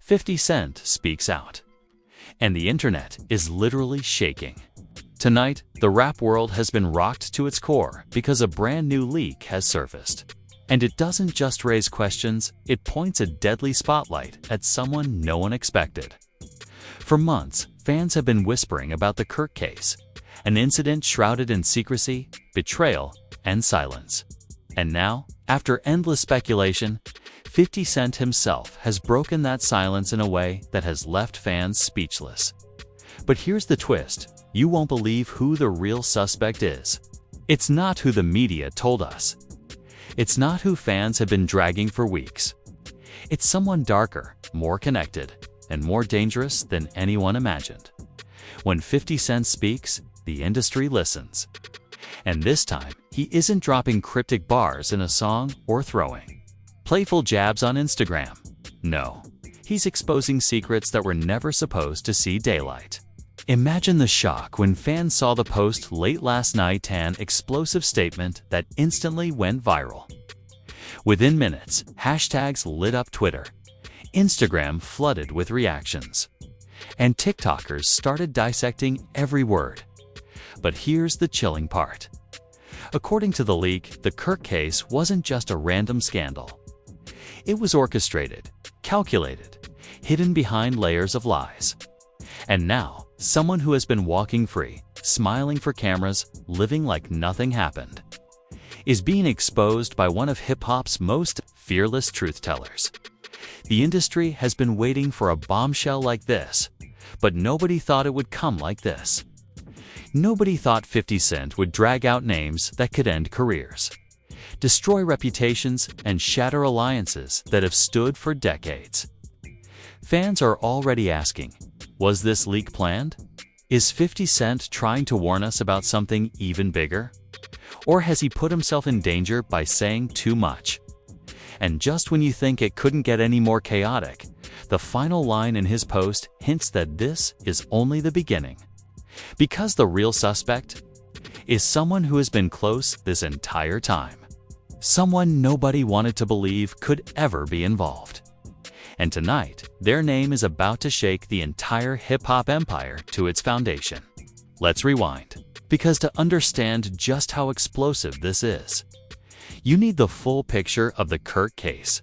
50 Cent speaks out. And the internet is literally shaking. Tonight, the rap world has been rocked to its core because a brand new leak has surfaced. And it doesn't just raise questions, it points a deadly spotlight at someone no one expected. For months, fans have been whispering about the Kirk case, an incident shrouded in secrecy, betrayal, and silence. And now, after endless speculation, 50 Cent himself has broken that silence in a way that has left fans speechless. But here's the twist: you won't believe who the real suspect is. It's not who the media told us. It's not who fans have been dragging for weeks. It's someone darker, more connected, and more dangerous than anyone imagined. When 50 Cent speaks, the industry listens. And this time, he isn't dropping cryptic bars in a song or throwing playful jabs on Instagram. No, he's exposing secrets that were never supposed to see daylight. Imagine the shock when fans saw the post late last night, an explosive statement that instantly went viral. Within minutes, hashtags lit up Twitter, Instagram flooded with reactions, and TikTokers started dissecting every word. But here's the chilling part. According to the leak, the Kirk case wasn't just a random scandal. It was orchestrated, calculated, hidden behind layers of lies. And now, someone who has been walking free, smiling for cameras, living like nothing happened, is being exposed by one of hip-hop's most fearless truth-tellers. The industry has been waiting for a bombshell like this, but nobody thought it would come like this. Nobody thought 50 Cent would drag out names that could end careers, destroy reputations, and shatter alliances that have stood for decades. Fans are already asking, was this leak planned? Is 50 Cent trying to warn us about something even bigger? Or has he put himself in danger by saying too much? And just when you think it couldn't get any more chaotic, the final line in his post hints that this is only the beginning. Because the real suspect is someone who has been close this entire time. Someone nobody wanted to believe could ever be involved. And tonight, their name is about to shake the entire hip-hop empire to its foundation. Let's rewind, because to understand just how explosive this is, you need the full picture of the Kirk case.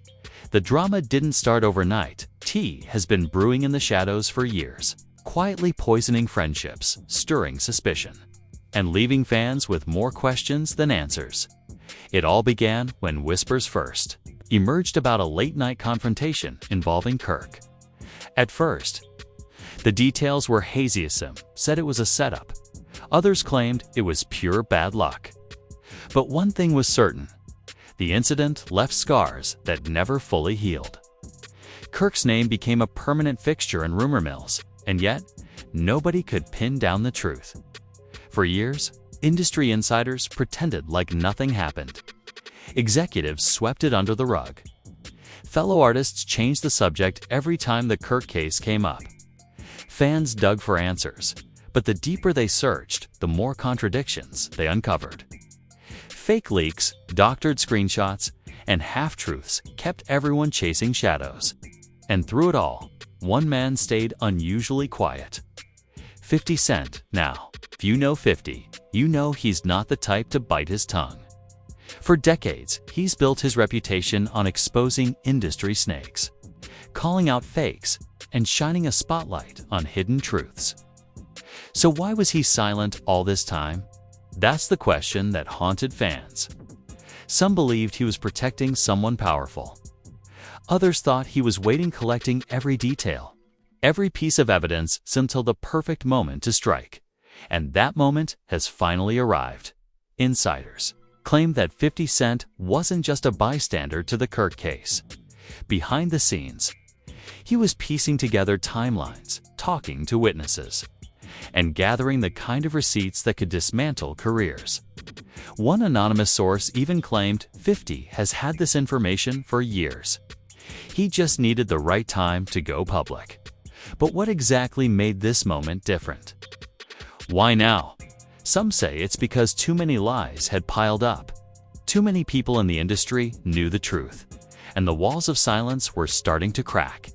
The drama didn't start overnight. Tea has been brewing in the shadows for years, quietly poisoning friendships, stirring suspicion, and leaving fans with more questions than answers. It all began when whispers first emerged about a late-night confrontation involving Kirk. At first, the details were hazy. Some said it was a setup. Others claimed it was pure bad luck. But one thing was certain: the incident left scars that never fully healed. Kirk's name became a permanent fixture in rumor mills, and yet nobody could pin down the truth. For years, industry insiders pretended like nothing happened. Executives swept it under the rug. Fellow artists changed the subject every time the Kirk case came up. Fans dug for answers, but the deeper they searched, the more contradictions they uncovered. Fake leaks, doctored screenshots, and half-truths kept everyone chasing shadows. And through it all, one man stayed unusually quiet. 50 Cent. Now, if you know 50, you know he's not the type to bite his tongue. For decades, he's built his reputation on exposing industry snakes, calling out fakes, and shining a spotlight on hidden truths. So why was he silent all this time? That's the question that haunted fans. Some believed he was protecting someone powerful. Others thought he was waiting, collecting every detail, every piece of evidence until the perfect moment to strike. And that moment has finally arrived. Insiders claim that 50 Cent wasn't just a bystander to the Kirk case. Behind the scenes, he was piecing together timelines, talking to witnesses, and gathering the kind of receipts that could dismantle careers. One anonymous source even claimed 50 has had this information for years. He just needed the right time to go public. But what exactly made this moment different? Why now? Some say it's because too many lies had piled up. Too many people in the industry knew the truth, and the walls of silence were starting to crack.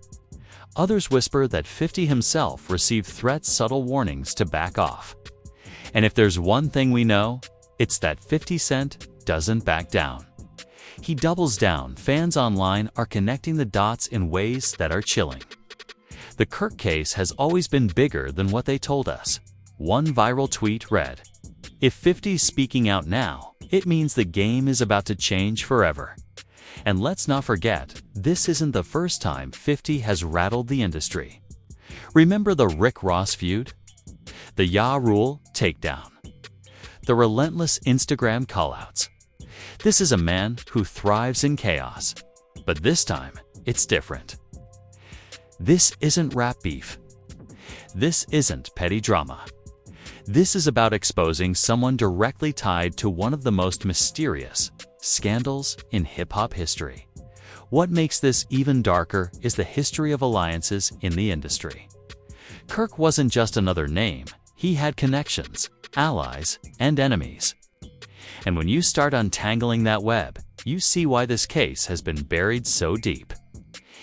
Others whisper that 50 himself received threats, subtle warnings to back off. And if there's one thing we know, it's that 50 Cent doesn't back down. He doubles down. Fans online are connecting the dots in ways that are chilling. The Kirk case has always been bigger than what they told us. One viral tweet read, "If 50's speaking out now, it means the game is about to change forever." And let's not forget, this isn't the first time 50 has rattled the industry. Remember the Rick Ross feud? The Ja Rule takedown? The relentless Instagram callouts? This is a man who thrives in chaos. But this time, it's different. This isn't rap beef. This isn't petty drama. This is about exposing someone directly tied to one of the most mysterious scandals in hip-hop history. What makes this even darker is the history of alliances in the industry. Kirk wasn't just another name. He had connections, allies, and enemies. And when you start untangling that web, you see why this case has been buried so deep.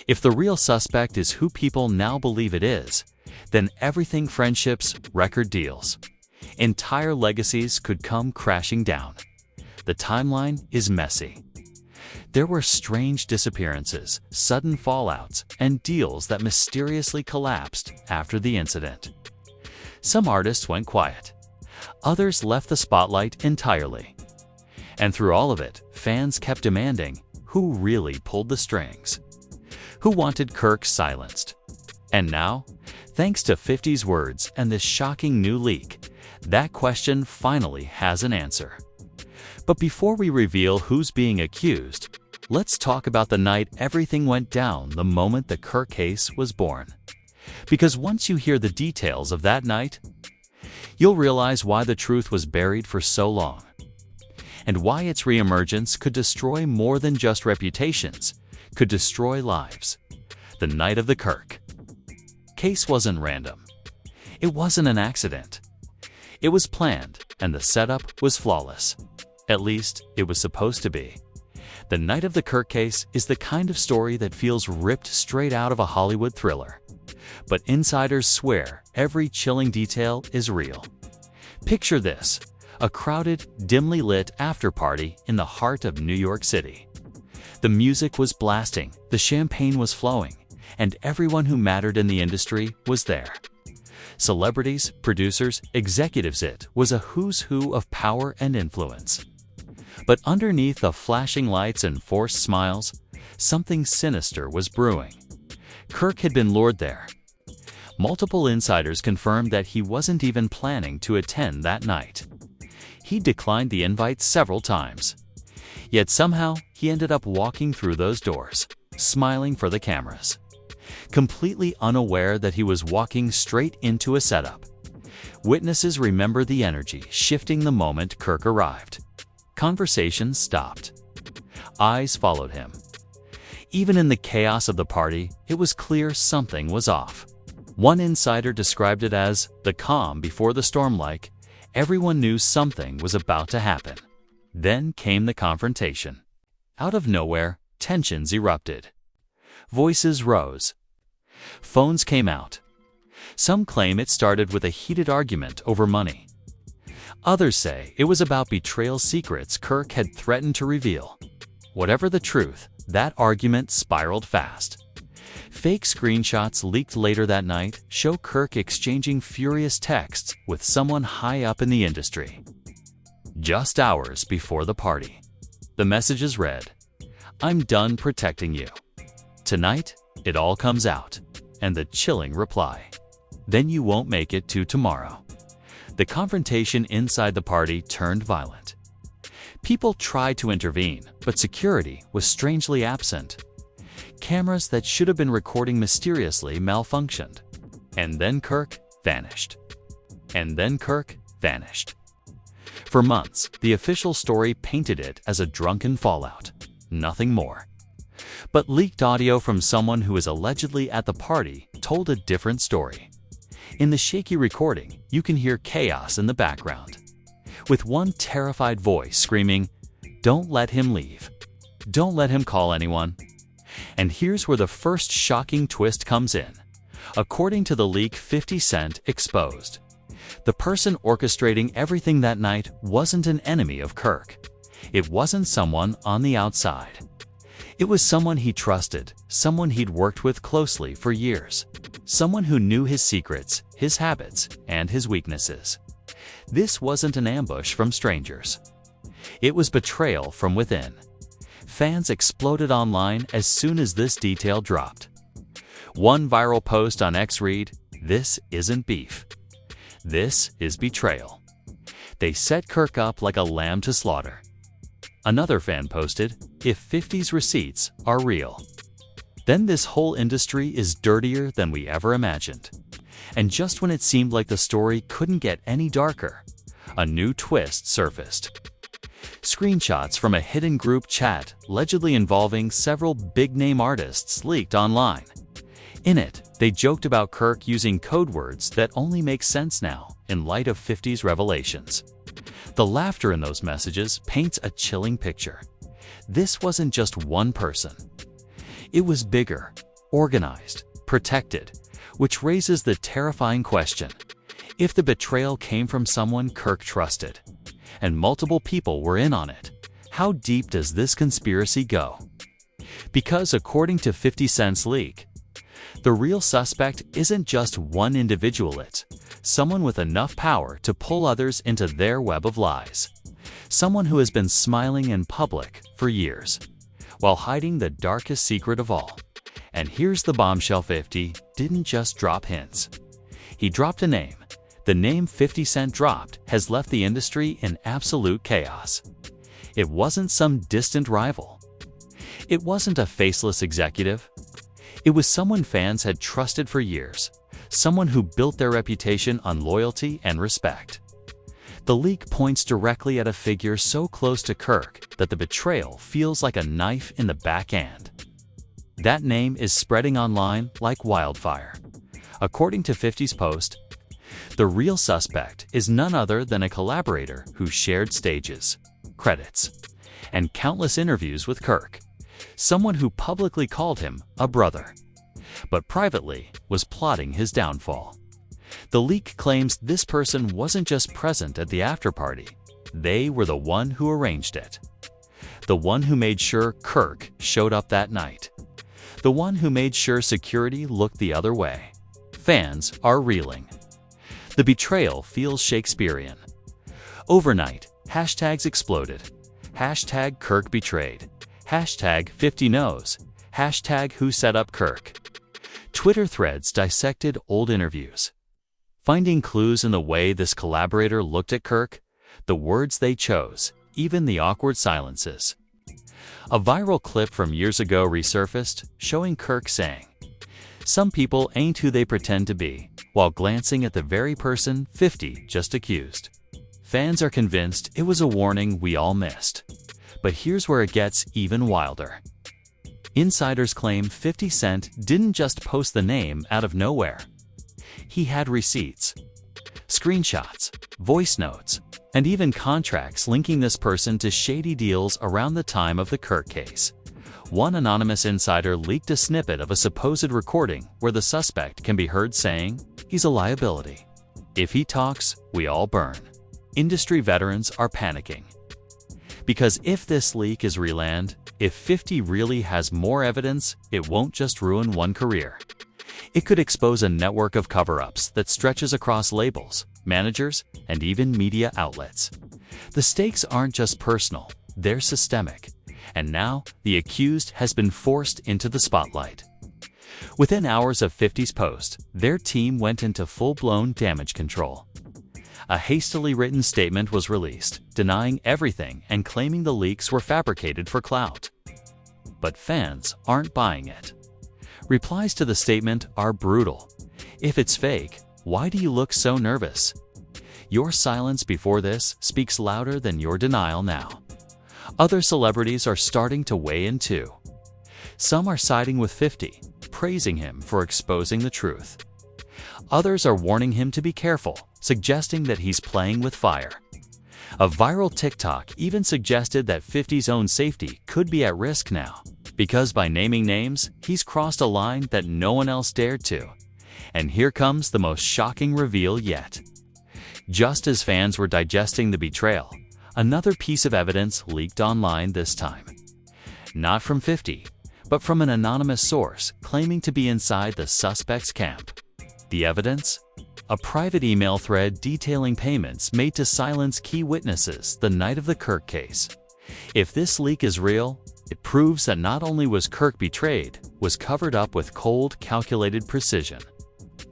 If the real suspect is who people now believe it is, then everything, friendships, record deals, entire legacies could come crashing down. The timeline is messy. There were strange disappearances, sudden fallouts, and deals that mysteriously collapsed after the incident. Some artists went quiet. Others left the spotlight entirely. And through all of it, fans kept demanding who really pulled the strings. Who wanted Kirk silenced? And now, thanks to 50's words and this shocking new leak, that question finally has an answer. But before we reveal who's being accused, let's talk about the night everything went down, the moment the Kirk case was born. Because once you hear the details of that night, you'll realize why the truth was buried for so long, and why its reemergence could destroy more than just reputations, could destroy lives. The night of the Kirk case wasn't random. It wasn't an accident. It was planned, and the setup was flawless. At least, it was supposed to be. The night of the Kirk case is the kind of story that feels ripped straight out of a Hollywood thriller. But insiders swear every chilling detail is real. Picture this: a crowded, dimly lit after-party in the heart of New York City. The music was blasting, the champagne was flowing, and everyone who mattered in the industry was there. Celebrities, producers, executives. It was a who's who of power and influence. But underneath the flashing lights and forced smiles, something sinister was brewing. Kirk had been lured there. Multiple insiders confirmed that he wasn't even planning to attend that night. He declined the invite several times. Yet somehow, he ended up walking through those doors, smiling for the cameras, completely unaware that he was walking straight into a setup. Witnesses remember the energy shifting the moment Kirk arrived. Conversations stopped. Eyes followed him. Even in the chaos of the party, it was clear something was off. One insider described it as the calm before the storm, like everyone knew something was about to happen. Then came the confrontation. Out of nowhere, tensions erupted. Voices rose. Phones came out. Some claim it started with a heated argument over money. Others say it was about betrayal, secrets Kirk had threatened to reveal. Whatever the truth, that argument spiraled fast. Fake screenshots leaked later that night show Kirk exchanging furious texts with someone high up in the industry. Just hours before the party, the messages read, "I'm done protecting you. Tonight, it all comes out." And the chilling reply, "Then you won't make it to tomorrow." The confrontation inside the party turned violent. People tried to intervene, but security was strangely absent. Cameras that should have been recording mysteriously malfunctioned. And then Kirk vanished. And then Kirk vanished. For months, the official story painted it as a drunken fallout. Nothing more. But leaked audio from someone who was allegedly at the party told a different story. In the shaky recording, you can hear chaos in the background, with one terrified voice screaming, "Don't let him leave. Don't let him call anyone." And here's where the first shocking twist comes in. According to the leak, 50 Cent exposed. The person orchestrating everything that night wasn't an enemy of Kirk. It wasn't someone on the outside. It was someone he trusted, someone he'd worked with closely for years, someone who knew his secrets, his habits, and his weaknesses. This wasn't an ambush from strangers. It was betrayal from within. Fans exploded online as soon as this detail dropped. One viral post on X read, "This isn't beef. This is betrayal. They set Kirk up like a lamb to slaughter." Another fan posted, "If 50's receipts are real, then this whole industry is dirtier than we ever imagined." And just when it seemed like the story couldn't get any darker, a new twist surfaced. Screenshots from a hidden group chat allegedly involving several big-name artists leaked online. In it, they joked about Kirk using code words that only make sense now in light of 50's revelations. The laughter in those messages paints a chilling picture. This wasn't just one person. It was bigger, organized, protected, which raises the terrifying question: if the betrayal came from someone Kirk trusted, and multiple people were in on it, how deep does this conspiracy go? Because according to 50 Cent's leak, the real suspect isn't just one individual, it's someone with enough power to pull others into their web of lies. Someone who has been smiling in public for years, while hiding the darkest secret of all. And here's the bombshell: 50 didn't just drop hints. He dropped a name. The name 50 Cent dropped has left the industry in absolute chaos. It wasn't some distant rival. It wasn't a faceless executive. It was someone fans had trusted for years, someone who built their reputation on loyalty and respect. The leak points directly at a figure so close to Kirk that the betrayal feels like a knife in the backhand. That name is spreading online like wildfire. According to 50's post, the real suspect is none other than a collaborator who shared stages, credits, and countless interviews with Kirk. Someone who publicly called him a brother, but privately was plotting his downfall. The leak claims this person wasn't just present at the after-party. They were the one who arranged it. The one who made sure Kirk showed up that night. The one who made sure security looked the other way. Fans are reeling. The betrayal feels Shakespearean. Overnight, hashtags exploded. Hashtag Kirk betrayed. Hashtag 50 knows. Hashtag who set up Kirk. Twitter threads dissected old interviews, finding clues in the way this collaborator looked at Kirk, the words they chose, even the awkward silences. A viral clip from years ago resurfaced, showing Kirk saying, "Some people ain't who they pretend to be," while glancing at the very person 50 just accused. Fans are convinced it was a warning we all missed. But here's where it gets even wilder. Insiders claim 50 Cent didn't just post the name out of nowhere. He had receipts, screenshots, voice notes, and even contracts linking this person to shady deals around the time of the Kirk case. One anonymous insider leaked a snippet of a supposed recording where the suspect can be heard saying, "He's a liability. If he talks, we all burn." Industry veterans are panicking. Because if this leak is real, if 50 really has more evidence, it won't just ruin one career. It could expose a network of cover-ups that stretches across labels, managers, and even media outlets. The stakes aren't just personal, they're systemic. And now, the accused has been forced into the spotlight. Within hours of 50's post, their team went into full-blown damage control. A hastily written statement was released, denying everything and claiming the leaks were fabricated for clout. But fans aren't buying it. Replies to the statement are brutal. If it's fake, why do you look so nervous? Your silence before this speaks louder than your denial now. Other celebrities are starting to weigh in too. Some are siding with 50, praising him for exposing the truth. Others are warning him to be careful, suggesting that he's playing with fire. A viral TikTok even suggested that 50's own safety could be at risk now, because by naming names, he's crossed a line that no one else dared to. And here comes the most shocking reveal yet. Just as fans were digesting the betrayal, another piece of evidence leaked online this time. Not from 50, but from an anonymous source claiming to be inside the suspect's camp. The evidence? A private email thread detailing payments made to silence key witnesses the night of the Kirk case. If this leak is real, it proves that not only was Kirk betrayed, was covered up with cold, calculated precision.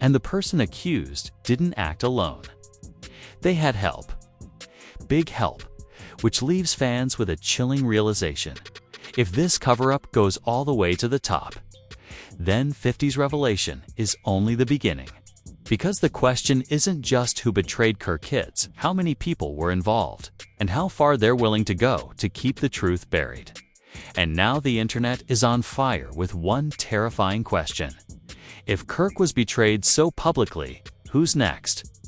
And the person accused didn't act alone. They had help. Big help, which leaves fans with a chilling realization. If this cover-up goes all the way to the top, then 50's revelation is only the beginning. Because the question isn't just who betrayed Kirk, it's how many people were involved, and how far they're willing to go to keep the truth buried. And now the internet is on fire with one terrifying question. If Kirk was betrayed so publicly, who's next?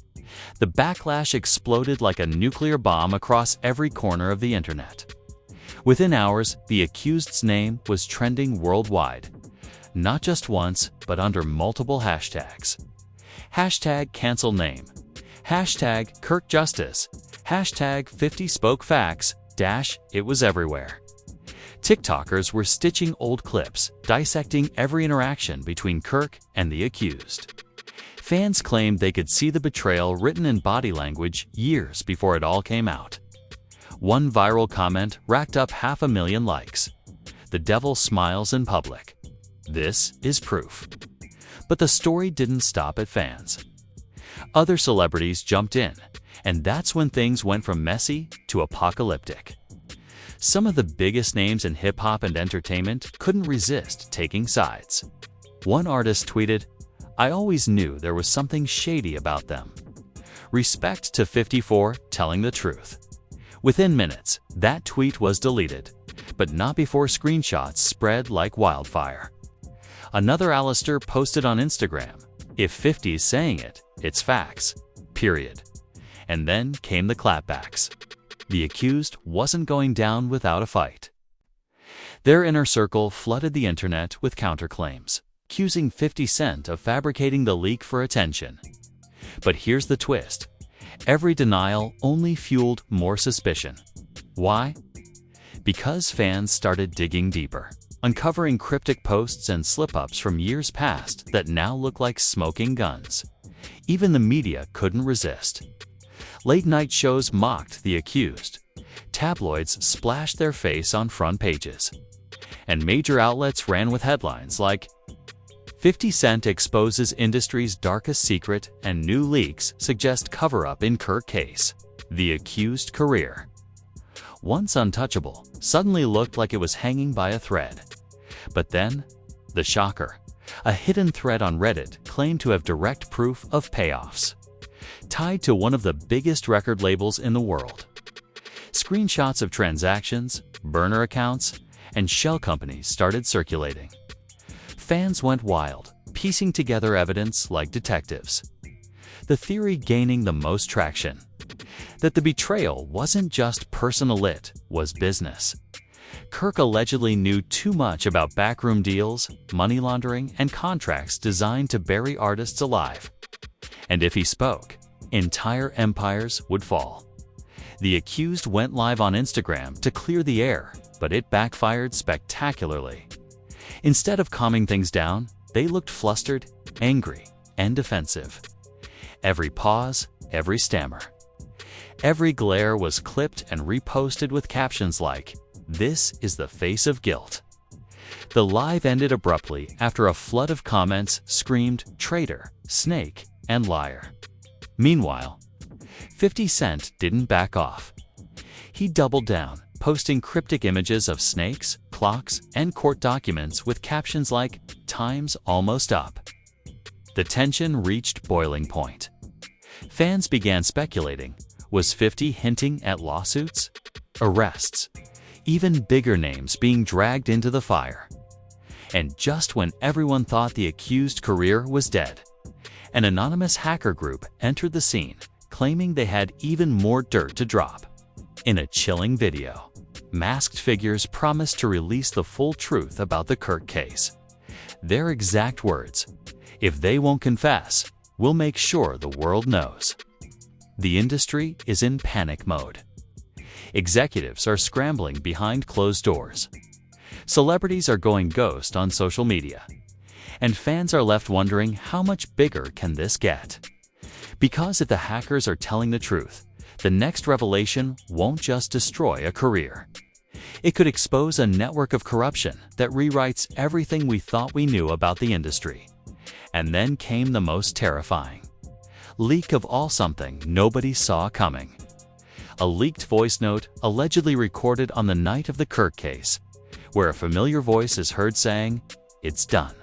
The backlash exploded like a nuclear bomb across every corner of the internet. Within hours, the accused's name was trending worldwide. Not just once, but under multiple hashtags. Hashtag cancel name. Hashtag Kirk justice. Hashtag 50 spoke facts. It was everywhere. TikTokers were stitching old clips, dissecting every interaction between Kirk and the accused. Fans claimed they could see the betrayal written in body language years before it all came out. One viral comment racked up 500,000 likes. The devil smiles in public. This is proof. But the story didn't stop at fans. Other celebrities jumped in, and that's when things went from messy to apocalyptic. Some of the biggest names in hip-hop and entertainment couldn't resist taking sides. One artist tweeted, "I always knew there was something shady about them. Respect to 54 telling the truth." Within minutes, that tweet was deleted, but not before screenshots spread like wildfire. Another Alistair posted on Instagram, "If 50's saying it, it's facts, period." And then came the clapbacks. The accused wasn't going down without a fight. Their inner circle flooded the internet with counterclaims, accusing 50 Cent of fabricating the leak for attention. But here's the twist. Every denial only fueled more suspicion. Why? Because fans started digging deeper, uncovering cryptic posts and slip-ups from years past that now look like smoking guns. Even the media couldn't resist. Late-night shows mocked the accused. Tabloids splashed their face on front pages. And major outlets ran with headlines like, "50 Cent exposes industry's darkest secret and new leaks suggest cover-up in Kirk case. The accused career." Once untouchable, suddenly looked like it was hanging by a thread. But then, the shocker. A hidden thread on Reddit claimed to have direct proof of payoffs, tied to one of the biggest record labels in the world. Screenshots of transactions, burner accounts, and shell companies started circulating. Fans went wild, piecing together evidence like detectives. The theory gaining the most traction: that the betrayal wasn't just personal, it was business. Kirk allegedly knew too much about backroom deals, money laundering, and contracts designed to bury artists alive. And if he spoke, entire empires would fall. The accused went live on Instagram to clear the air, but it backfired spectacularly. Instead of calming things down, they looked flustered, angry, and defensive. Every pause, every stammer. Every glare was clipped and reposted with captions like, "This is the face of guilt." The live ended abruptly after a flood of comments screamed traitor, snake, and liar. Meanwhile, 50 Cent didn't back off. He doubled down, posting cryptic images of snakes, clocks, and court documents with captions like, "Time's almost up." The tension reached boiling point. Fans began speculating. Was 50 hinting at lawsuits? Arrests? Even bigger names being dragged into the fire. And just when everyone thought the accused career was dead, an anonymous hacker group entered the scene, claiming they had even more dirt to drop. In a chilling video, masked figures promised to release the full truth about the Kirk case. Their exact words: If they won't confess, we'll make sure the world knows. The industry is in panic mode. Executives are scrambling behind closed doors. Celebrities are going ghost on social media. And fans are left wondering how much bigger can this get? Because if the hackers are telling the truth, the next revelation won't just destroy a career. It could expose a network of corruption that rewrites everything we thought we knew about the industry. And then came the most terrifying leak of all, something nobody saw coming. A leaked voice note allegedly recorded on the night of the Kirk case, where a familiar voice is heard saying, "It's done.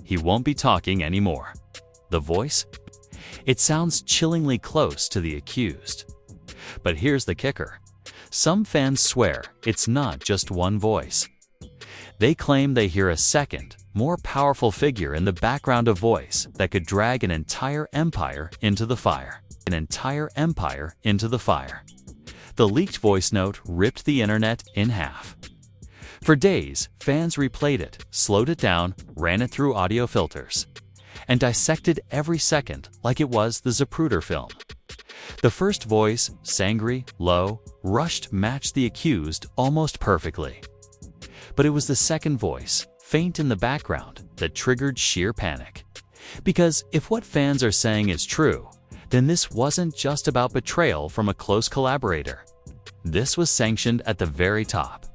He won't be talking anymore." The voice? It sounds chillingly close to the accused. But here's the kicker. Some fans swear it's not just one voice. They claim they hear a second, more powerful figure in the background, a voice that could drag an entire empire into the fire. The leaked voice note ripped the internet in half. For days, fans replayed it, slowed it down, ran it through audio filters, and dissected every second like it was the Zapruder film. The first voice, sangry, low, rushed, matched the accused almost perfectly. But it was the second voice, faint in the background, that triggered sheer panic. Because if what fans are saying is true, then this wasn't just about betrayal from a close collaborator. This was sanctioned at the very top.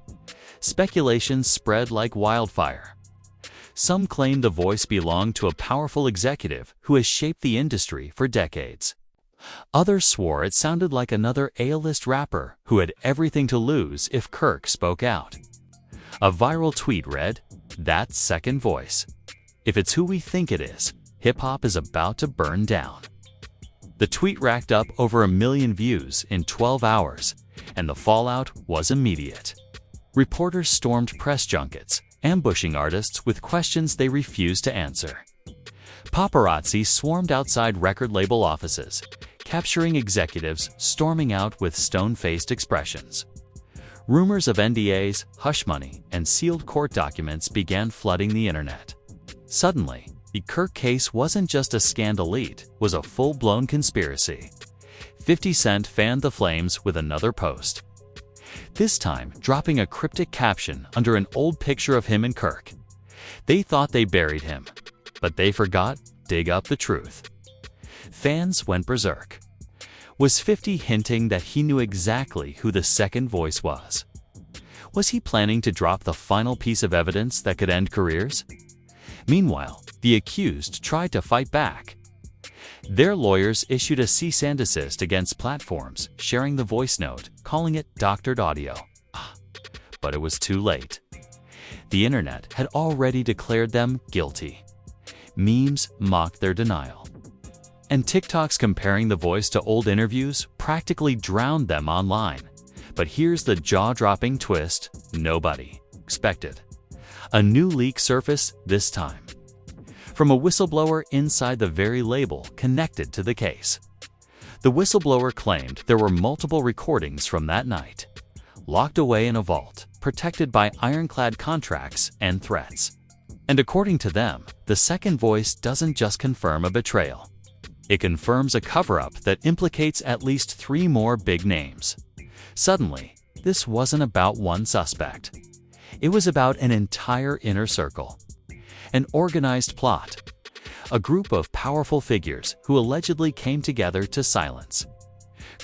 Speculation spread like wildfire. Some claimed the voice belonged to a powerful executive who has shaped the industry for decades. Others swore it sounded like another A-list rapper who had everything to lose if Kirk spoke out. A viral tweet read, "That second voice. If it's who we think it is, hip-hop is about to burn down." The tweet racked up over 1 million views in 12 hours, and the fallout was immediate. Reporters stormed press junkets, ambushing artists with questions they refused to answer. Paparazzi swarmed outside record label offices, capturing executives storming out with stone-faced expressions. Rumors of NDAs, hush money, and sealed court documents began flooding the internet. Suddenly, the Kirk case wasn't just a scandal, it was a full-blown conspiracy. 50 Cent fanned the flames with another post, this time dropping a cryptic caption under an old picture of him and Kirk. They thought they buried him, but they forgot to dig up the truth. Fans went berserk. Was 50 hinting that he knew exactly who the second voice was? Was he planning to drop the final piece of evidence that could end careers? Meanwhile, the accused tried to fight back. Their lawyers issued a cease and desist against platforms sharing the voice note, calling it doctored audio. But it was too late. The internet had already declared them guilty. Memes mocked their denial. And TikToks comparing the voice to old interviews practically drowned them online. But here's the jaw-dropping twist nobody expected. A new leak surfaced this time, from a whistleblower inside the very label connected to the case. The whistleblower claimed there were multiple recordings from that night, locked away in a vault, protected by ironclad contracts and threats. And according to them, the second voice doesn't just confirm a betrayal. It confirms a cover-up that implicates at least 3 more big names. Suddenly, this wasn't about one suspect. It was about an entire inner circle. An organized plot. A group of powerful figures who allegedly came together to silence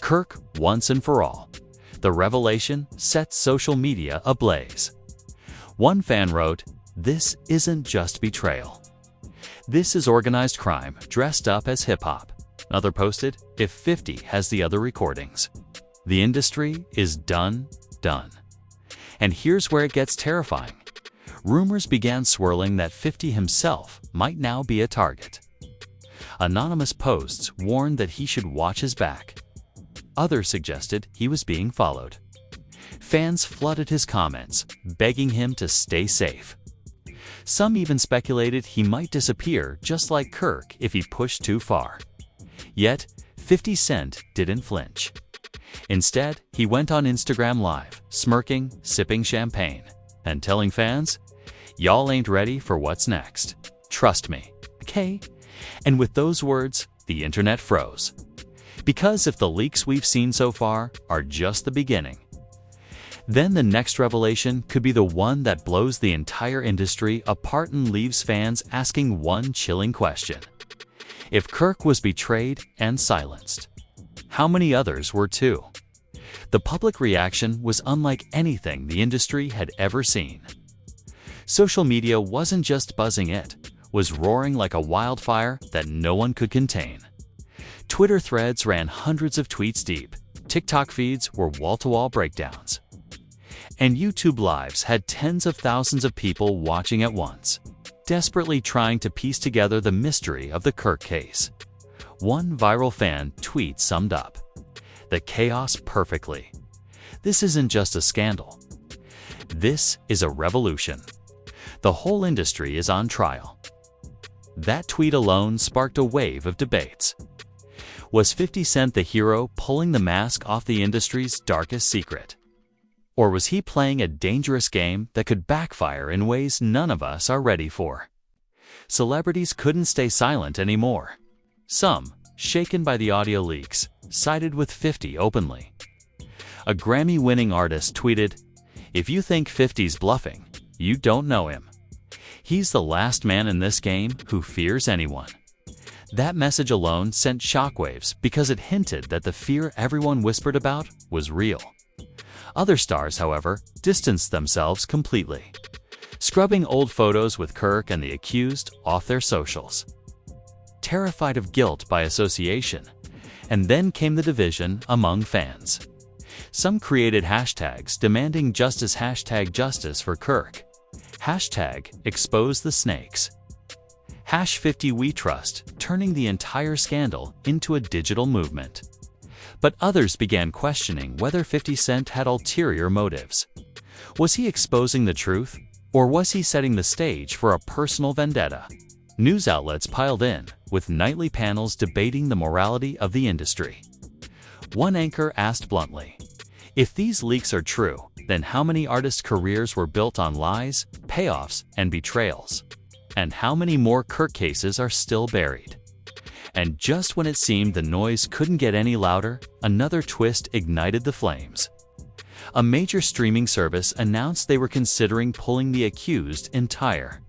Kirk once and for all. The revelation set social media ablaze. One fan wrote, "This isn't just betrayal. This is organized crime dressed up as hip-hop." Another posted, "If 50 has the other recordings, the industry is done. And here's where it gets terrifying. Rumors began swirling that 50 himself might now be a target. Anonymous posts warned that he should watch his back. Others suggested he was being followed. Fans flooded his comments, begging him to stay safe. Some even speculated he might disappear just like Kirk if he pushed too far. Yet, 50 Cent didn't flinch. Instead, he went on Instagram Live, smirking, sipping champagne, and telling fans, "Y'all ain't ready for what's next. Trust me, okay? And with those words, the internet froze. Because if the leaks we've seen so far are just the beginning, then the next revelation could be the one that blows the entire industry apart and leaves fans asking one chilling question. If Kirk was betrayed and silenced, how many others were too? The public reaction was unlike anything the industry had ever seen. Social media wasn't just buzzing, it was roaring like a wildfire that no one could contain. Twitter threads ran hundreds of tweets deep, TikTok feeds were wall-to-wall breakdowns, and YouTube Lives had tens of thousands of people watching at once, desperately trying to piece together the mystery of the Kirk case. One viral fan tweet summed up the chaos perfectly. This isn't just a scandal. This is a revolution. The whole industry is on trial. That tweet alone sparked a wave of debates. Was 50 Cent the hero pulling the mask off the industry's darkest secret? Or was he playing a dangerous game that could backfire in ways none of us are ready for? Celebrities couldn't stay silent anymore. Some, shaken by the audio leaks, sided with 50 openly. A Grammy-winning artist tweeted, "If you think 50's bluffing, you don't know him. He's the last man in this game who fears anyone." That message alone sent shockwaves because it hinted that the fear everyone whispered about was real. Other stars, however, distanced themselves completely, scrubbing old photos with Kirk and the accused off their socials, terrified of guilt by association. And then came the division among fans. Some created hashtags demanding justice, #justice for Kirk, #expose the snakes, #50 we trust, turning the entire scandal into a digital movement. But others began questioning whether 50 Cent had ulterior motives. Was he exposing the truth, or was he setting the stage for a personal vendetta? News outlets piled in, with nightly panels debating the morality of the industry. One anchor asked bluntly, "If these leaks are true, then how many artists' careers were built on lies, payoffs, and betrayals? And how many more Kirk cases are still buried?" And just when it seemed the noise couldn't get any louder, another twist ignited the flames. A major streaming service announced they were considering pulling the accused entire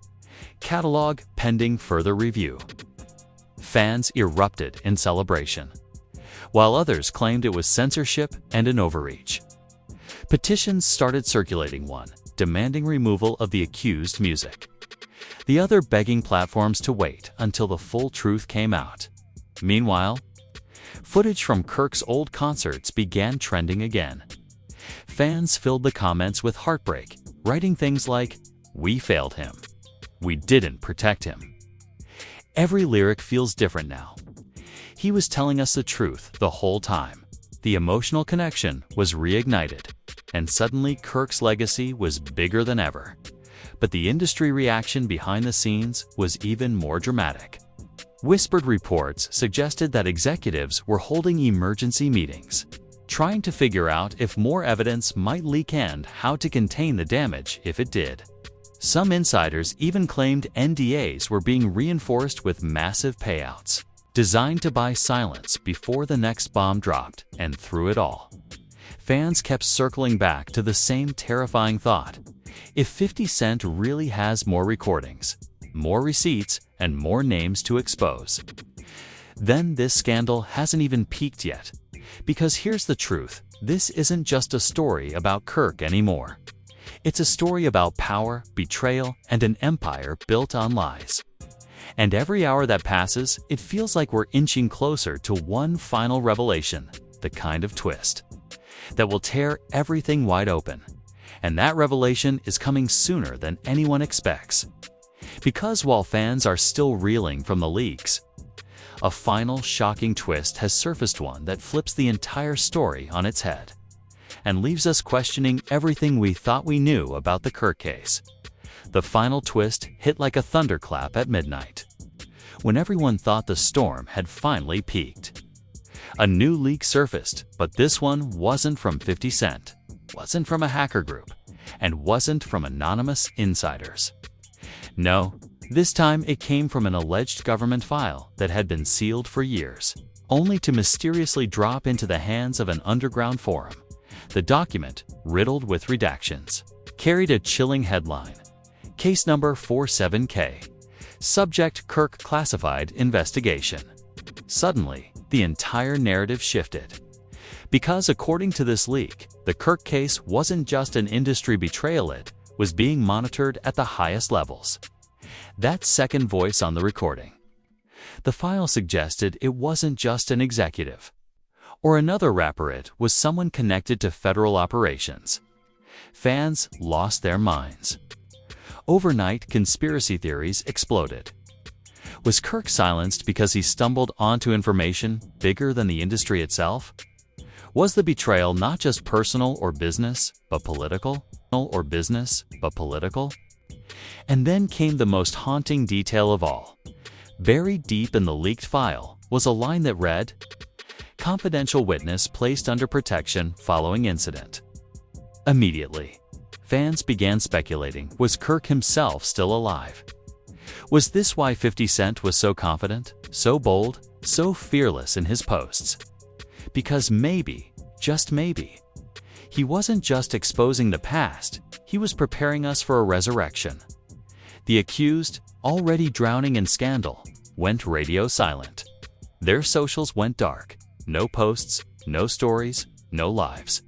catalog pending further review. Fans erupted in celebration, while others claimed it was censorship and an overreach. Petitions started circulating, one demanding removal of the accused music, the other begging platforms to wait until the full truth came out. Meanwhile, footage from Kirk's old concerts began trending again. Fans filled the comments with heartbreak, writing things like, "We failed him. We didn't protect him. Every lyric feels different now. He was telling us the truth the whole time." The emotional connection was reignited, and suddenly Kirk's legacy was bigger than ever. But the industry reaction behind the scenes was even more dramatic. Whispered reports suggested that executives were holding emergency meetings, trying to figure out if more evidence might leak and how to contain the damage if it did. Some insiders even claimed NDAs were being reinforced with massive payouts, designed to buy silence before the next bomb dropped. And through it all, fans kept circling back to the same terrifying thought: if 50 Cent really has more recordings, more receipts, and more names to expose, then this scandal hasn't even peaked yet. Because here's the truth: this isn't just a story about Kirk anymore. It's a story about power, betrayal, and an empire built on lies. And every hour that passes, it feels like we're inching closer to one final revelation, the kind of twist that will tear everything wide open. And that revelation is coming sooner than anyone expects. Because while fans are still reeling from the leaks, a final shocking twist has surfaced, one that flips the entire story on its head and leaves us questioning everything we thought we knew about the Kirk case. The final twist hit like a thunderclap at midnight, when everyone thought the storm had finally peaked. A new leak surfaced, but this one wasn't from 50 Cent, wasn't from a hacker group, and wasn't from anonymous insiders. No, This time it came from an alleged government file that had been sealed for years, only to mysteriously drop into the hands of an underground forum. The document, riddled with redactions, carried a chilling headline: Case number 47K. Subject Kirk classified investigation. Suddenly, the entire narrative shifted. Because according to this leak, the Kirk case wasn't just an industry betrayal, it was being monitored at the highest levels. That second voice on the recording. The file suggested it wasn't just an executive or another rapper, it was someone connected to federal operations. Fans lost their minds. Overnight, conspiracy theories exploded. Was Kirk silenced because he stumbled onto information bigger than the industry itself? Was the betrayal not just personal or business, but political? And then came the most haunting detail of all. Buried deep in the leaked file was a line that read, "Confidential witness placed under protection following incident." Immediately, fans began speculating, was Kirk himself still alive? Was this why 50 Cent was so confident, so bold, so fearless in his posts? Because maybe, just maybe, he wasn't just exposing the past, he was preparing us for a resurrection. The accused, already drowning in scandal, went radio silent. Their socials went dark. No posts, no stories, no lives.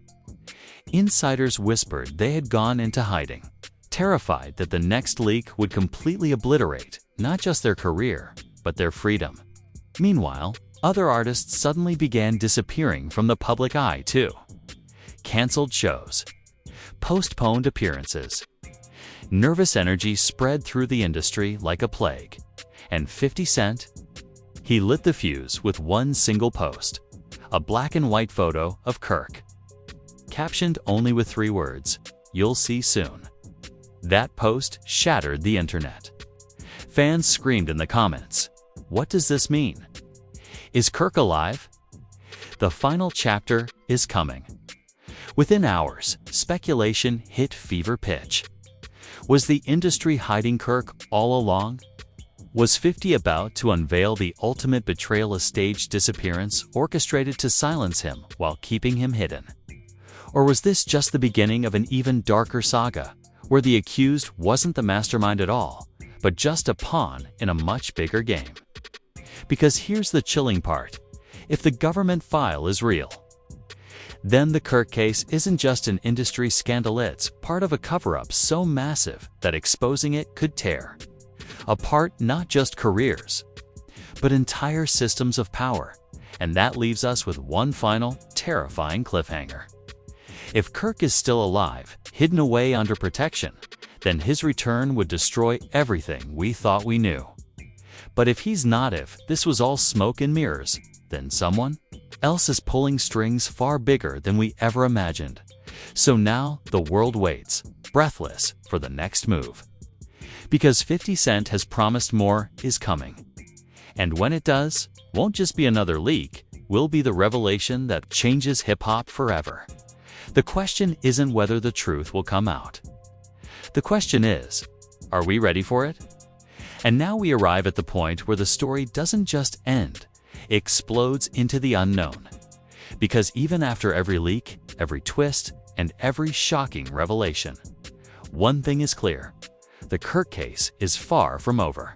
Insiders whispered they had gone into hiding, terrified that the next leak would completely obliterate not just their career, but their freedom. Meanwhile, other artists suddenly began disappearing from the public eye too. Cancelled shows, postponed appearances. Nervous energy spread through the industry like a plague. And 50 Cent? He lit the fuse with one single post. A black and white photo of Kirk. Captioned only with 3 words, "You'll see soon." That post shattered the internet. Fans screamed in the comments, "What does this mean? Is Kirk alive?" The final chapter is coming. Within hours, speculation hit fever pitch. Was the industry hiding Kirk all along? Was 50 about to unveil the ultimate betrayal, a staged disappearance orchestrated to silence him while keeping him hidden? Or was this just the beginning of an even darker saga, where the accused wasn't the mastermind at all, but just a pawn in a much bigger game? Because here's the chilling part: if the government file is real, then the Kirk case isn't just an industry scandal, it's part of a cover-up so massive that exposing it could tear apart not just careers, but entire systems of power. And that leaves us with one final, terrifying cliffhanger. If Kirk is still alive, hidden away under protection, then his return would destroy everything we thought we knew. But if he's not, if this was all smoke and mirrors, then someone else is pulling strings far bigger than we ever imagined. So now the world waits, breathless, for the next move. Because 50 Cent has promised more is coming. And when it does, won't just be another leak, will be the revelation that changes hip-hop forever. The question isn't whether the truth will come out. The question is, are we ready for it? And now we arrive at the point where the story doesn't just end, it explodes into the unknown. Because even after every leak, every twist, and every shocking revelation, one thing is clear: the Kirk case is far from over.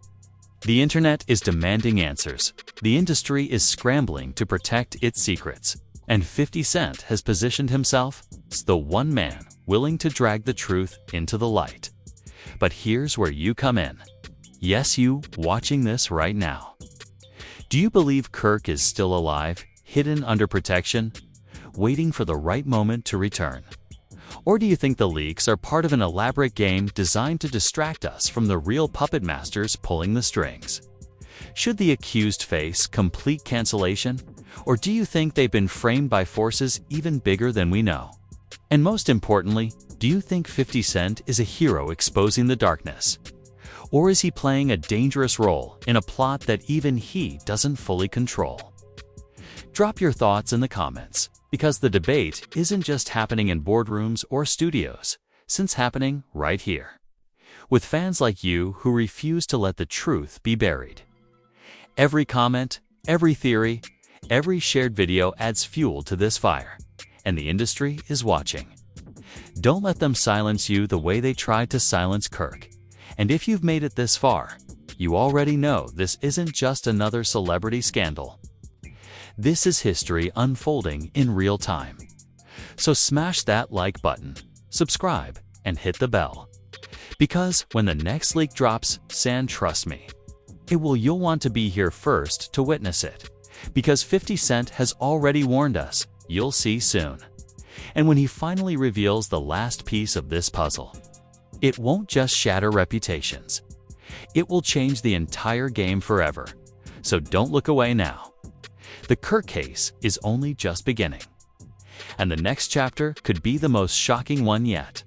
The internet is demanding answers. The industry is scrambling to protect its secrets. And 50 Cent has positioned himself as the one man willing to drag the truth into the light. But here's where you come in. Yes, you watching this right now. Do you believe Kirk is still alive, hidden under protection, waiting for the right moment to return? Or do you think the leaks are part of an elaborate game designed to distract us from the real puppet masters pulling the strings? Should the accused face complete cancellation? Or do you think they've been framed by forces even bigger than we know? And most importantly, do you think 50 Cent is a hero exposing the darkness? Or is he playing a dangerous role in a plot that even he doesn't fully control? Drop your thoughts in the comments, because the debate isn't just happening in boardrooms or studios, it's happening right here. with fans like you who refuse to let the truth be buried. Every comment, every theory, every shared video adds fuel to this fire, and the industry is watching. Don't let them silence you the way they tried to silence Kirk. And if you've made it this far, you already know this isn't just another celebrity scandal. This is history unfolding in real time. So smash that like button, subscribe, and hit the bell. Because when the next leak drops, trust me, you'll want to be here first to witness it. Because 50 Cent has already warned us, you'll see soon. And when he finally reveals the last piece of this puzzle, it won't just shatter reputations. It will change the entire game forever. So don't look away now. The Kirk case is only just beginning. And the next chapter could be the most shocking one yet.